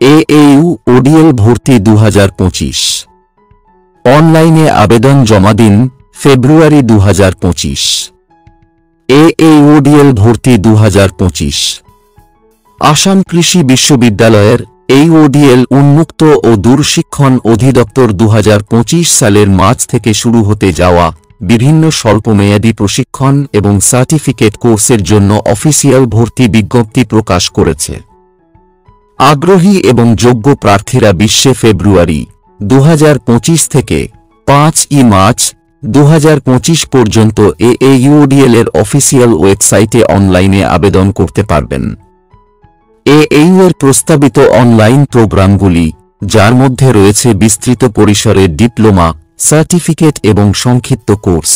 এএইউ ODL ভর্তি 2025 অনলাইনে আবেদন জমা দিন ফেব্রুয়ারি 2025। এএইউ ওডিএল ভর্তি 2025 আসাম কৃষি বিশ্ববিদ্যালয়ের এই ওডিএল উন্মুক্ত ও দূরশিক্ষণ অধিদপ্তর 2025 সালের মার্চ থেকে শুরু হতে যাওয়া বিভিন্ন স্বল্পমেয়াদী প্রশিক্ষণ এবং সার্টিফিকেট কোর্সের জন্য অফিসিয়াল ভর্তি বিজ্ঞপ্তি প্রকাশ করেছে। আগ্রহী এবং যোগ্য প্রার্থীরা 20 ফেব্রুয়ারি 2025 থেকে 5 মার্চ 2025 পর্যন্ত এএইউ ওডিএল এর অফিসিয়াল ওয়েবসাইটে অনলাইনে আবেদন করতে পারবেন। এএইউ এর প্রস্তাবিত অনলাইন প্রোগ্রামগুলি, যার মধ্যে রয়েছে বিস্তৃত পরিসরের ডিপ্লোমা, সার্টিফিকেট এবং সংক্ষিপ্ত কোর্স,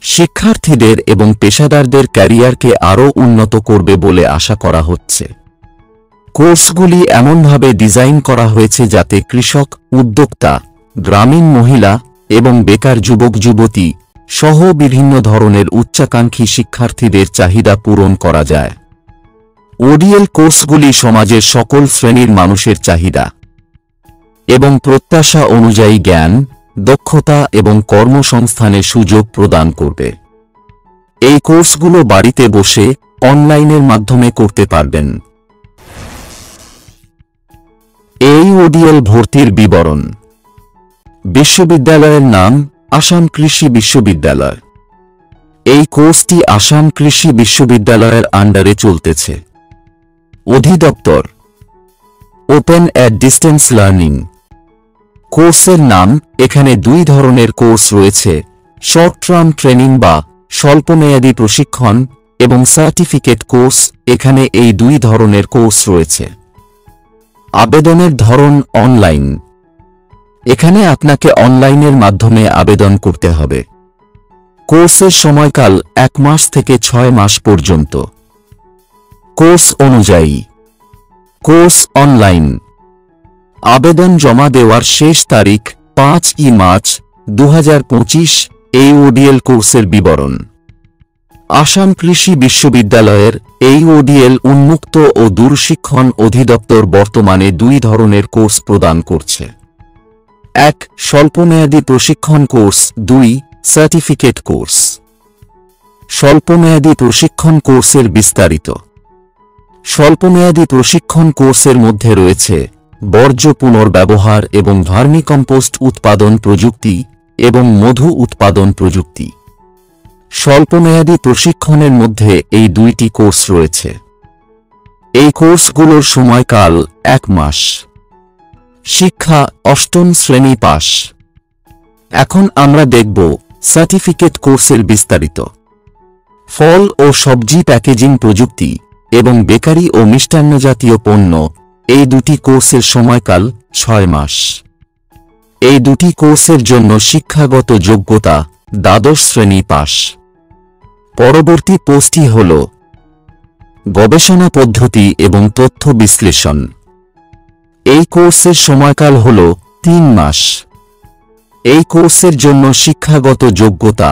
শিক্ষার্থীদের এবং পেশাদারদের ক্যারিয়ারকে আরও উন্নত করবে বলে আশা করা হচ্ছে। কোর্সগুলি এমনভাবে ডিজাইন করা হয়েছে যাতে কৃষক, উদ্যোক্তা, গ্রামীণ মহিলা এবং বেকার যুবক-যুবতী সহ বিভিন্ন ধরনের উচ্চাকাঙ্ক্ষী শিক্ষার্থীদের চাহিদা পূরণ করা যায়। ওডিএল কোর্সগুলি সমাজের সকল শ্রেণীর মানুষের চাহিদা এবং প্রত্যাশা অনুযায়ী জ্ঞান, দক্ষতা এবং কর্মসংস্থানের সুযোগ প্রদান করবে। এই কোর্সগুলো বাড়িতে বসে অনলাইনের মাধ্যমে করতে পারবেন। এই ওডিএল ভর্তির বিবরণ। বিশ্ববিদ্যালয়ের নাম আসাম কৃষি বিশ্ববিদ্যালয়। এই কোর্সটি আসাম কৃষি বিশ্ববিদ্যালয়ের আন্ডারে চলতেছে। অধিদপ্তর ওপেন অ্যাট ডিস্টেন্স লার্নিং। কোর্সের নাম। এখানে দুই ধরনের কোর্স রয়েছে, শর্ট টার্ম ট্রেনিং বা স্বল্পমেয়াদী প্রশিক্ষণ এবং সার্টিফিকেট কোর্স। এখানে এই দুই ধরনের কোর্স রয়েছে। আবেদনের ধরন অনলাইন। এখানে আপনাকে অনলাইনের মাধ্যমে আবেদন করতে হবে। কোর্সের সময়কাল 1 মাস থেকে 6 মাস পর্যন্ত। কোর্স অনুযায়ী কোর্স অনলাইন। আবেদন জমা দেওয়ার শেষ তারিখ 5 মার্চ 2025। এই ওডিএল কোর্সের বিবরণ। আসাম কৃষি বিশ্ববিদ্যালয়ের এই ওডিএল উন্মুক্ত ও দূরশিক্ষণ অধিদপ্তর বর্তমানে দুই ধরনের কোর্স প্রদান করছে। 1 স্বল্পমেয়াদী প্রশিক্ষণ কোর্স, 2 সার্টিফিকেট কোর্স। স্বল্পমেয়াদী প্রশিক্ষণ কোর্সের বিস্তারিত। স্বল্পমেয়াদী প্রশিক্ষণ কোর্সের মধ্যে রয়েছে বর্জ্য পুনর্ব্যবহার এবং ভার্মিকম্পোস্ট উৎপাদন প্রযুক্তি এবং মধু উৎপাদন প্রযুক্তি। স্বল্পমেয়াদী প্রশিক্ষণের মধ্যে এই দুইটি কোর্স রয়েছে। এই কোর্সগুলোর সময়কাল 1 মাস। শিক্ষা 8ম শ্রেণী পাস। এখন আমরা দেখব সার্টিফিকেট কোর্সের বিস্তারিত। ফল ও সবজি প্যাকেজিং প্রযুক্তি এবং বেকারি ও মিষ্টান্নজাতীয় পণ্য। এই দুটি কোর্সের সময়কাল 6 মাস। এই দুটি কোর্সের জন্য শিক্ষাগত যোগ্যতা দ্বাদশ শ্রেণী পাস। পরবর্তী পোস্টটি হল গবেষণা পদ্ধতি এবং তথ্য বিশ্লেষণ। এই কোর্সের সময়কাল হল 3 মাস। এই কোর্সের জন্য শিক্ষাগত যোগ্যতা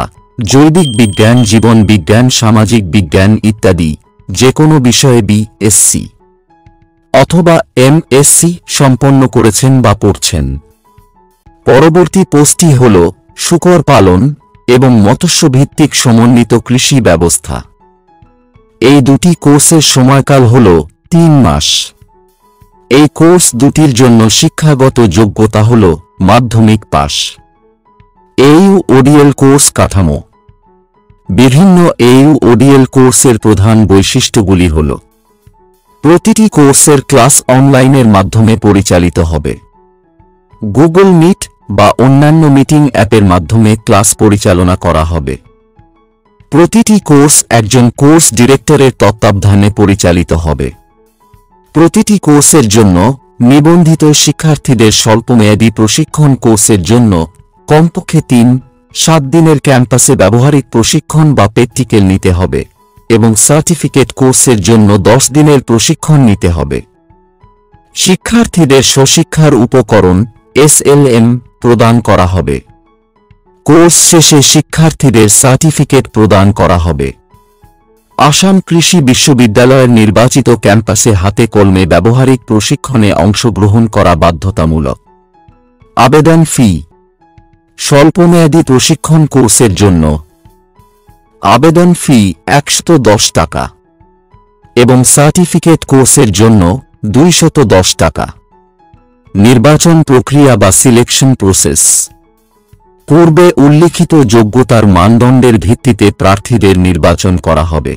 জৈবিক বিজ্ঞান, জীবন বিজ্ঞান, সামাজিক বিজ্ঞান ইত্যাদি যে কোনো বিষয়ে বিএসসি অথবা এমএসসি সম্পন্ন করেছেন বা পড়ছেন। পরবর্তী পোস্টটি হল শূকর পালন এবং মৎস্যভিত্তিক সমন্বিত কৃষি ব্যবস্থা। এই দুটি কোর্সের সময়কাল হল 3 মাস। এই কোর্স দুটির জন্য শিক্ষাগত যোগ্যতা হল মাধ্যমিক পাস। এএইউ ওডিএল কোর্স কাঠামো। বিভিন্ন এএইউ ওডিএল কোর্সের প্রধান বৈশিষ্ট্যগুলি হল: প্রতিটি কোর্সের ক্লাস অনলাইনের মাধ্যমে পরিচালিত হবে। গুগল মিট বা অন্যান্য মিটিং অ্যাপের মাধ্যমে ক্লাস পরিচালনা করা হবে। প্রতিটি কোর্স একজন কোর্স ডিরেক্টরের তত্ত্বাবধানে পরিচালিত হবে। প্রতিটি কোর্সের জন্য নিবন্ধিত শিক্ষার্থীদের স্বল্পমেয়াদী প্রশিক্ষণ কোর্সের জন্য কমপক্ষে 3-7 দিনের ক্যাম্পাসে ব্যবহারিক প্রশিক্ষণ বা প্র্যাকটিক্যাল নিতে হবে এবং সার্টিফিকেট কোর্সের জন্য 10 দিনের প্রশিক্ষণ নিতে হবে। শিক্ষার্থীদের স্বশিক্ষার উপকরণ এসএলএম প্রদান করা হবে। কোর্স শেষে শিক্ষার্থীদের সার্টিফিকেট প্রদান করা হবে। আসাম কৃষি বিশ্ববিদ্যালয়ের নির্বাচিত ক্যাম্পাসে হাতে কলমে ব্যবহারিক প্রশিক্ষণে অংশগ্রহণ করা বাধ্যতামূলক। আবেদন ফি। স্বল্পমেয়াদী প্রশিক্ষণ কোর্সের জন্য আবেদন ফি 110 টাকা এবং সার্টিফিকেট কোর্সের জন্য 210 টাকা। নির্বাচন প্রক্রিয়া বা সিলেকশন প্রসেস। পূর্বে উল্লিখিত যোগ্যতার মানদণ্ডের ভিত্তিতে প্রার্থীদের নির্বাচন করা হবে।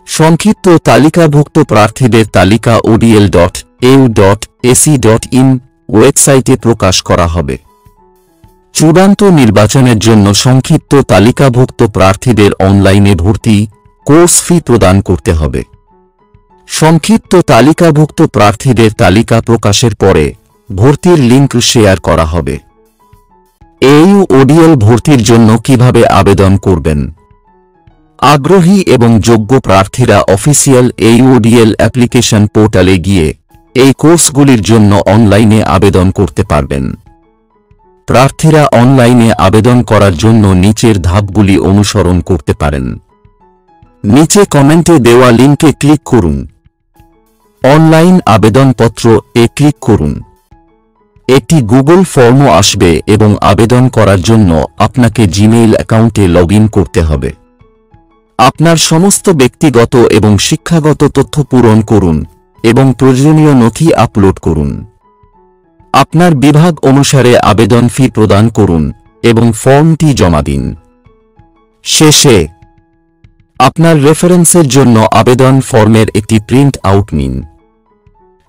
সংক্ষিপ্ত তালিকাভুক্ত প্রার্থীদের তালিকা odl.au.ac.in ওয়েবসাইটে প্রকাশ করা হবে। চূড়ান্ত নির্বাচনের জন্য সংক্ষিপ্ত তালিকাভুক্ত প্রার্থীদের অনলাইনে ভর্তি কোর্স ফি প্রদান করতে হবে। সংক্ষিপ্ত তালিকাভুক্ত প্রার্থীদের তালিকা প্রকাশের পরে ভর্তির লিঙ্ক শেয়ার করা হবে। AU-ODL ভর্তির জন্য কিভাবে আবেদন করবেন? আগ্রহী এবং যোগ্য প্রার্থীরা অফিসিয়াল AU-ODL অ্যাপ্লিকেশন পোর্টালে গিয়ে এই কোর্সগুলির জন্য অনলাইনে আবেদন করতে পারবেন। প্রার্থীরা অনলাইনে আবেদন করার জন্য নিচের ধাপগুলি অনুসরণ করতে পারেন। নিচে কমেন্টে দেওয়া লিঙ্কে ক্লিক করুন। অনলাইন আবেদনপত্র এ ক্লিক করুন। একটি গুগল ফর্মও আসবে এবং আবেদন করার জন্য আপনাকে জিমেইল অ্যাকাউন্টে লগইন করতে হবে। আপনার সমস্ত ব্যক্তিগত এবং শিক্ষাগত তথ্য পূরণ করুন এবং প্রয়োজনীয় নথি আপলোড করুন। আপনার বিভাগ অনুসারে আবেদন ফি প্রদান করুন এবং ফর্মটি জমা দিন। শেষে আপনার রেফারেন্সের জন্য আবেদন ফর্মের একটি প্রিন্ট আউট নিন।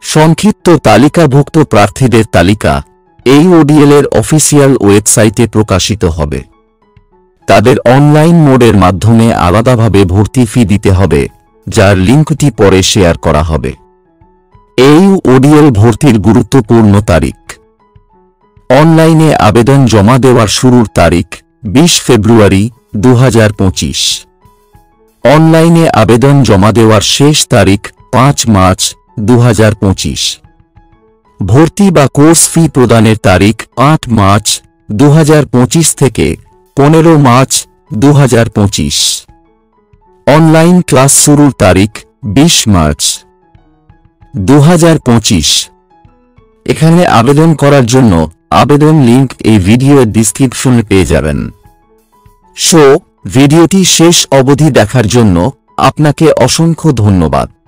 সংক্ষিপ্ত তালিকাভুক্ত প্রার্থীদের তালিকা AU-ODL এর অফিসিয়াল ওয়েবসাইটে প্রকাশিত হবে। তাদের অনলাইন মোডের মাধ্যমে আলাদাভাবে ভর্তি ফি দিতে হবে, যার লিঙ্কটি পরে শেয়ার করা হবে। AU-ODL ভর্তির গুরুত্বপূর্ণ তারিখ। অনলাইনে আবেদন জমা দেওয়ার শুরুর তারিখ 20 ফেব্রুয়ারি 2025। অনলাইনে আবেদন জমা দেওয়ার শেষ তারিখ 5 মার্চ 2025। ভর্তি বা কোর্স ফি প্রদানের তারিখ 8 মার্চ 2025 থেকে 15 মার্চ 2025। অনলাইন ক্লাস শুরুর তারিখ 20 মার্চ 2025। এখানে আবেদন করার জন্য আবেদন লিঙ্ক এই ভিডিওর ডিসক্রিপশনে পেয়ে যাবেন। ভিডিওটি শেষ অবধি দেখার জন্য আপনাকে অসংখ্য ধন্যবাদ।